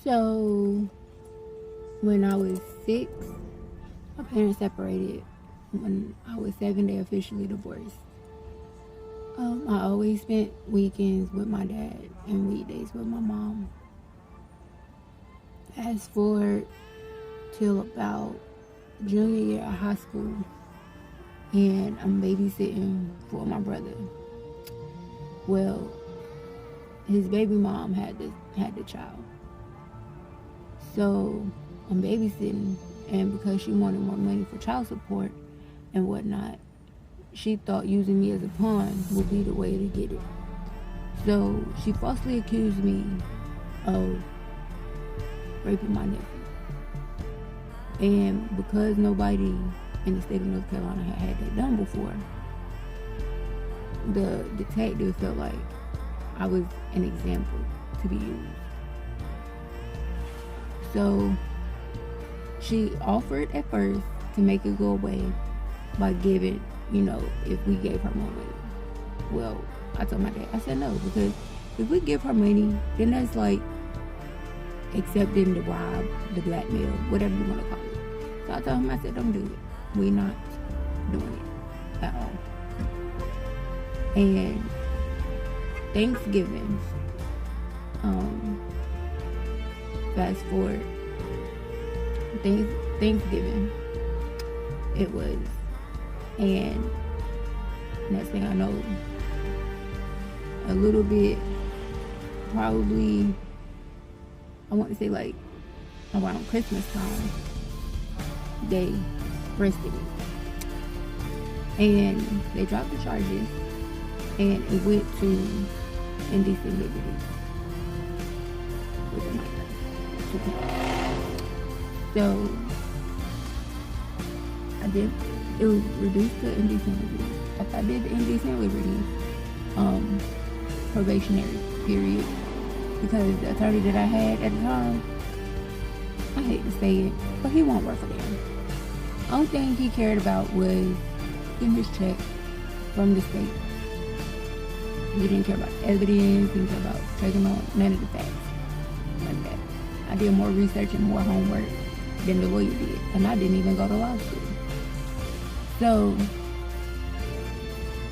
So when I was 6, my parents separated. When I was 7, they officially divorced. I always spent weekends with my dad and weekdays with my mom. Fast forward till about junior year of high school, and I'm babysitting for my brother. Well, his baby mom had the child, so I'm babysitting, and because she wanted more money for child support and whatnot, she thought using me as a pawn would be the way to get it. So she falsely accused me of raping my nephew. And because nobody in the state of North Carolina had that done before, the detective felt like I was an example to be used. So she offered at first to make it go away by giving, if we gave her more money. Well, I told my dad, I said no, because if we give her money, then that's like accepting the bribe, the blackmail, whatever you want to call it. So I told him, I said, don't do it. We're not doing it at all. And Thanksgiving, fast forward, Thanksgiving, it was, and next thing I know, a little bit, probably, I want to say like around Christmas time, they arrested me. And they dropped the charges, and it went to indecent liberty with a minor. So it was reduced to indecent liberty. After I did the indecent liberty, probationary period, because the attorney that I had at the time, I hate to say it, but he won't work for them. Only thing he cared about was getting his check from the state. He didn't care about evidence, he didn't care about checking on none of the facts. None of that. I did more research and more homework than the lawyer did, and I didn't even go to law school. So,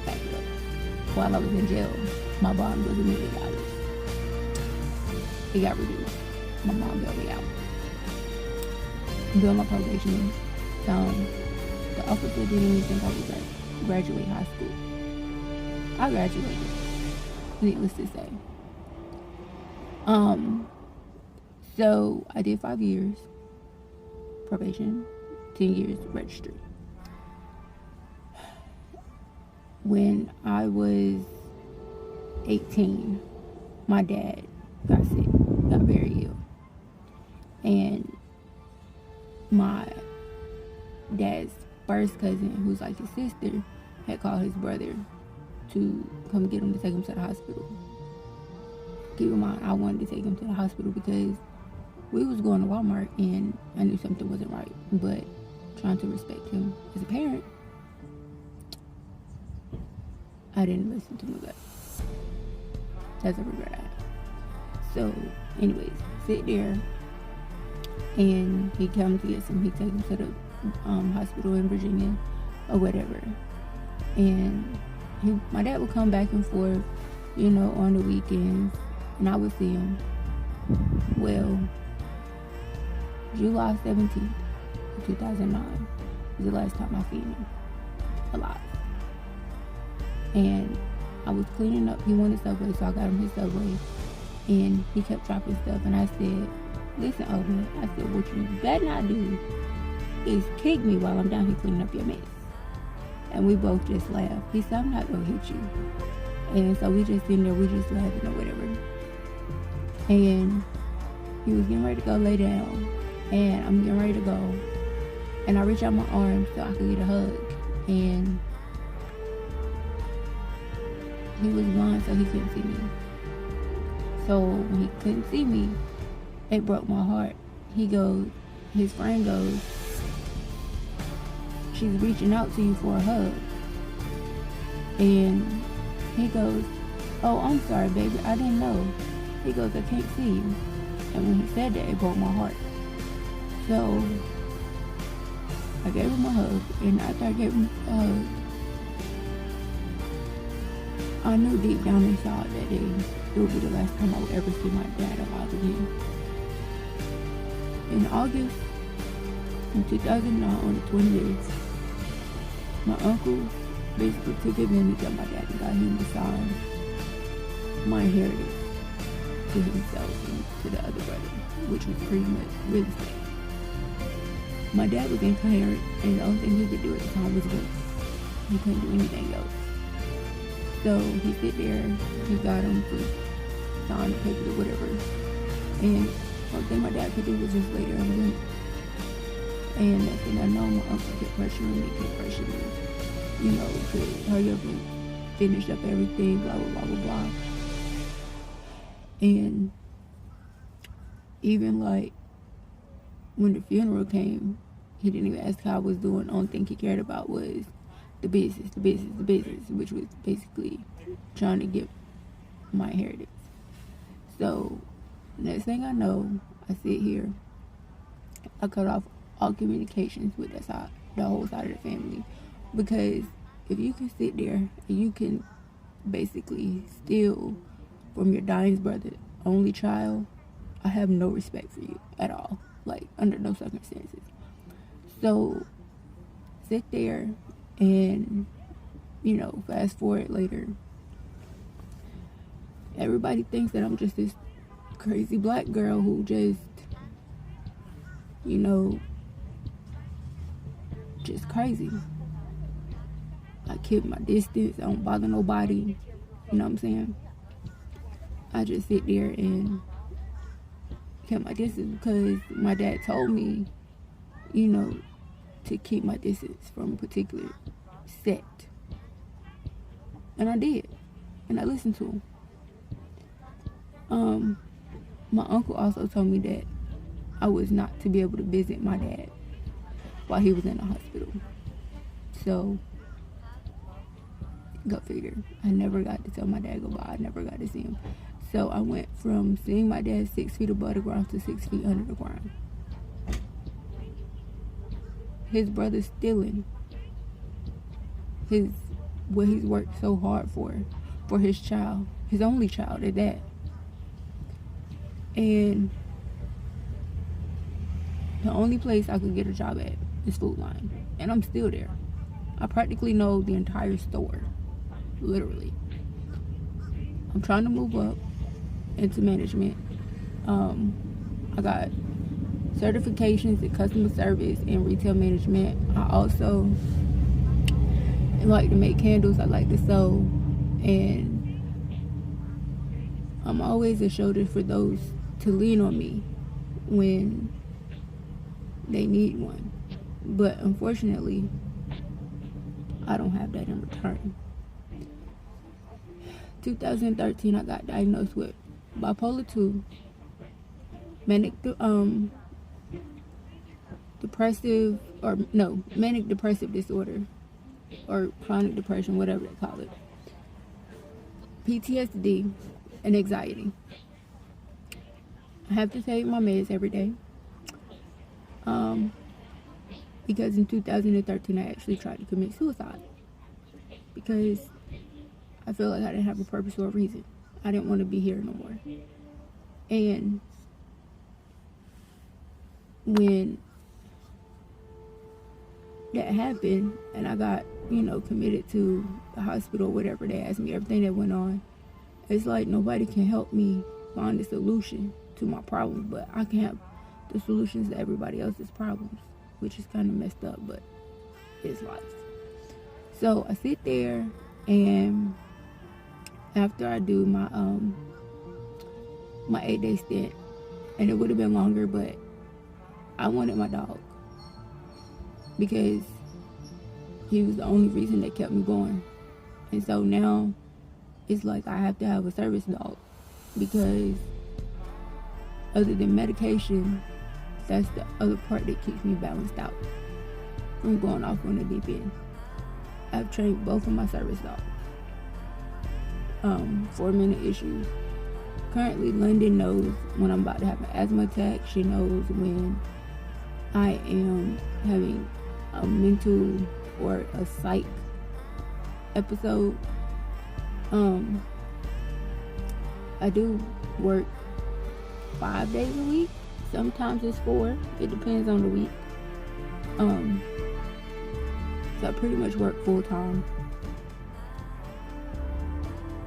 back it up. While I was in jail, my bond was $1 million. It got reduced. My mom bailed me out. During my probation, the officer didn't even think I would graduate high school. I graduated, needless to say. So I did 5 years probation, 10 years registry. When I was 18, my dad got sick, got very ill. And my dad's first cousin, who's like his sister, had called his brother to come get him to take him to the hospital. Keep in mind, I wanted to take him to the hospital because we was going to Walmart and I knew something wasn't right. But trying to respect him as a parent, I didn't listen to my gut. That's a regret I have. So, anyways, sit there, and he comes to get him. He takes him to the hospital in Virginia or whatever. And my dad would come back and forth, on the weekends, and I would see him. Well, July 17th, 2009 was the last time I seen him alive. And I was cleaning up. He wanted Subway, so I got him his Subway. And he kept dropping stuff. And I said, listen, Owen, I said, what you better not do is kick me while I'm down here cleaning up your mess. And we both just laughed. He said, I'm not going to hit you. And so we just sitting there, we just laughing or whatever. And he was getting ready to go lay down. And I'm getting ready to go. And I reach out my arm so I could get a hug. And he was blind, so he couldn't see me. So when he couldn't see me, it broke my heart. His friend goes, she's reaching out to you for a hug. And he goes, oh, I'm sorry, baby, I didn't know. He goes, I can't see you. And when he said that, it broke my heart. So I gave him a hug, and after I gave him a hug, I knew deep down inside that day it would be the last time I would ever see my dad alive again. In August in 2009, on the 20th, my uncle basically took advantage of my dad and got him to sign my inheritance to himself and to the other brother, which was pretty much real estate. My dad was incoherent, and the only thing he could do at the time was wait. He couldn't do anything else. So he sit there, he got him to sign the papers or whatever. And the only thing my dad could do was just lay there and wait. And next thing I know, my uncle kept pressuring me, you know, to hurry up and finish up everything, blah, blah, blah, blah, blah. And even like when the funeral came, he didn't even ask how I was doing. The only thing he cared about was the business, which was basically trying to get my inheritance. So next thing I know, I sit here, I cut off all communications with the whole side of the family, because if you can sit there and you can basically steal from your dying brother, only child, I have no respect for you at all, like under no circumstances. So sit there and, you know, fast forward later, everybody thinks that I'm just this crazy black girl who just, you know, just crazy. I keep my distance, I don't bother nobody, you know what I'm saying? I just sit there and keep my distance because my dad told me, you know, to keep my distance from a particular sect. And I did. And I listened to him. My uncle also told me that I was not to be able to visit my dad while he was in the hospital. So, go figure. I never got to tell my dad goodbye. I never got to see him. So I went from seeing my dad 6 feet above the ground to 6 feet under the ground. His brother stealing what he's worked so hard for his child, his only child at that. And the only place I could get a job at is Food Line, and I'm still there. I practically know the entire store, literally. I'm trying to move up into management. I got certifications in customer service and retail management. I also like to make candles. I like to sew, and I'm always a shoulder for those to lean on me when they need one. But unfortunately, I don't have that in return. 2013, I got diagnosed with bipolar 2, manic depressive disorder, or chronic depression, whatever they call it, PTSD, and anxiety. I have to take my meds every day. Because in 2013, I actually tried to commit suicide because I felt like I didn't have a purpose or a reason. I didn't want to be here no more. And when that happened and I got, you know, committed to the hospital, whatever, they asked me everything that went on, it's like nobody can help me find a solution to my problems, but I can have the solutions to everybody else's problems, which is kind of messed up, but it's life. So I sit there, and after I do my 8-day stint, and it would have been longer, but I wanted my dog because he was the only reason that kept me going. And so now it's like I have to have a service dog, because other than medication, that's the other part that keeps me balanced out from going off on the deep end. I've trained both of my service dogs. 4-minute issues, currently, London knows when I'm about to have an asthma attack. She knows when I am having a mental or a psych episode. I do work 5 days a week. Sometimes it's 4. It depends on the week. So I pretty much work full time.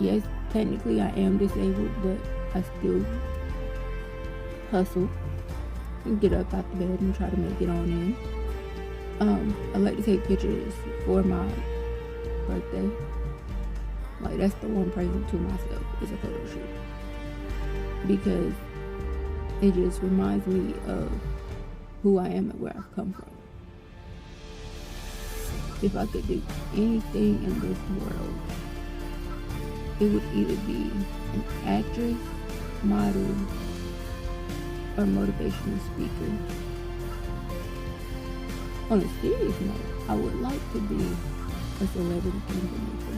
Yes, technically I am disabled, but I still hustle and get up out the bed and try to make it on in. I like to take pictures for my birthday. Like, that's the one present to myself, is a photo shoot. Because it just reminds me of who I am and where I've come from. If I could do anything in this world, it would either be an actress, model, or motivational speaker. On a serious note, I would like to be a celebrity kingdom maker.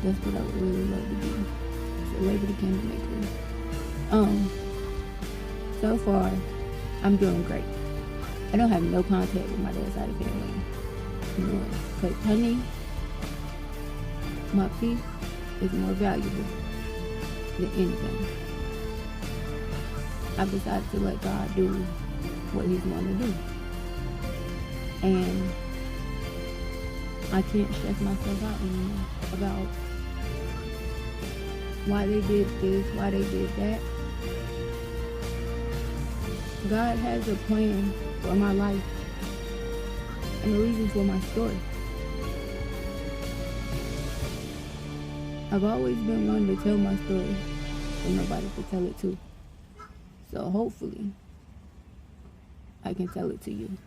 That's what I would really love to be. Celebrity kingdom maker. So far, I'm doing great. I don't have no contact with my dad's side of the family. Because, honey, my peace is more valuable than anything. I've decided to let God do what He's going to do. And I can't stress myself out anymore about why they did this, why they did that. God has a plan for my life and a reason for my story. I've always been one to tell my story and nobody to tell it to. So hopefully I can tell it to you.